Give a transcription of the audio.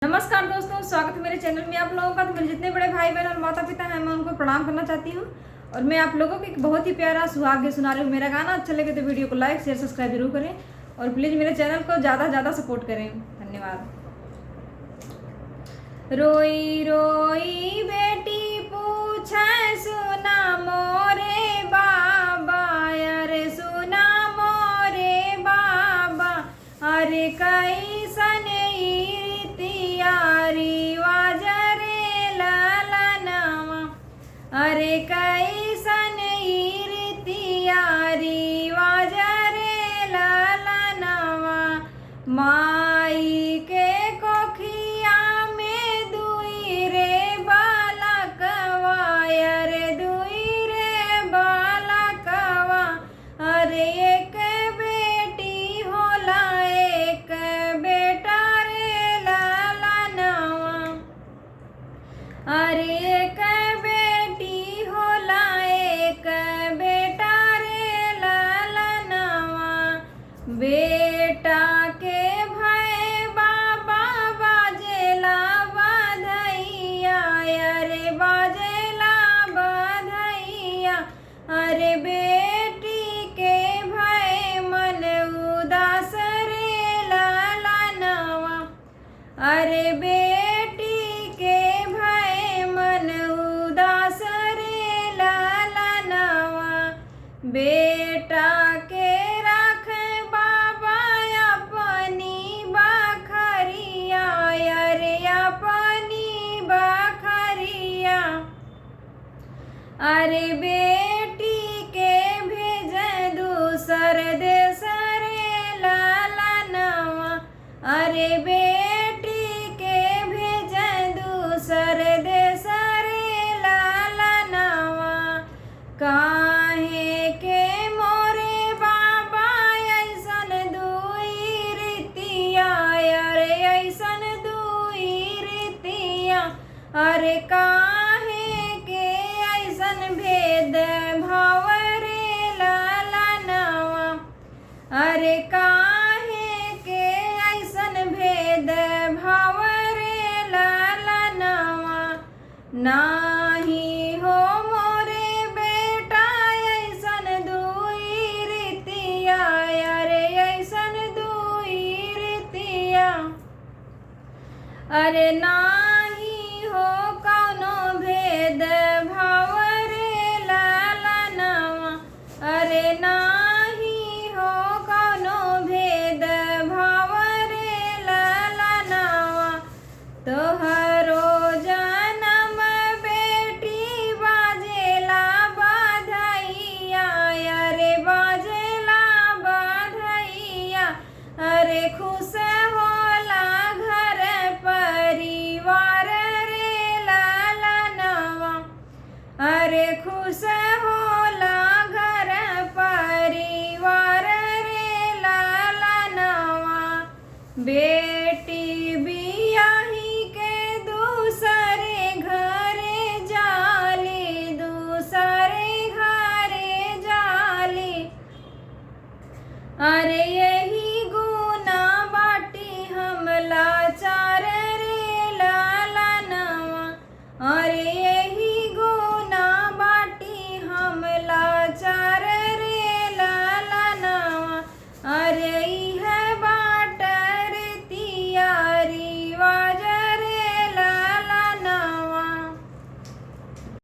नमस्कार दोस्तों, स्वागत है मेरे चैनल में आप लोगों का। तो मेरे जितने बड़े भाई बहन और माता पिता हैं, मैं उनको प्रणाम करना चाहती हूँ। और मैं आप लोगों को एक बहुत ही प्यारा सुहाग सुना रही हूँ। मेरा गाना अच्छा लगे तो वीडियो को लाइक शेयर सब्सक्राइब जरूर करें और प्लीज़ मेरे चैनल को ज़्यादा से ज़्यादा सपोर्ट करें। धन्यवाद। रोई रोई बेटी पूछे सुना मोरे बाबा, अरे सुना मोरे बाबा, अरे कैसन रिवाज रे ललनवा, अरे कैसन रीतिया रिवाज रे ललनवा। माई के कोखिया में दुई रे बालकवा, अरे दुई रे बालकवा, अरे एक बेटी होला एक बेटा रे ललनवा, अरे एक बेटी होला एक बेटा रे ललनवा। बेटा के भय बाबा बाजेला बधैया, अरे बाजेला बधैया, अरे बेटी के भय मन उदास रे ललनवा, अरे बेटी के भय मन उदास रे ललनवा। बेटा के रख बाबा अपनी बखरिया, अरे अपनी बखरिया, अरे बेटी के भेज दूसर देश रे ललनवा, अरे बेटी के भेज दूसर देश रे ललनवा। काहे के मोरे बाबा ऐसन दुई रीतिया, अरे ऐसन दुई रीतिया, अरे काहे के ऐसन भेद भाव रे ललनवा, अरे काहे के ऐसन भेद भाव रे ललनवा। नाही हो मोरे बेटा ऐसन दुई रीतिया, अरे ऐसन दुई रीतिया, अरे नाही हो कौनो भेद भाव रे ललनवा, अरे नाही हो कौनो भेद भाव रे ललनवा। तो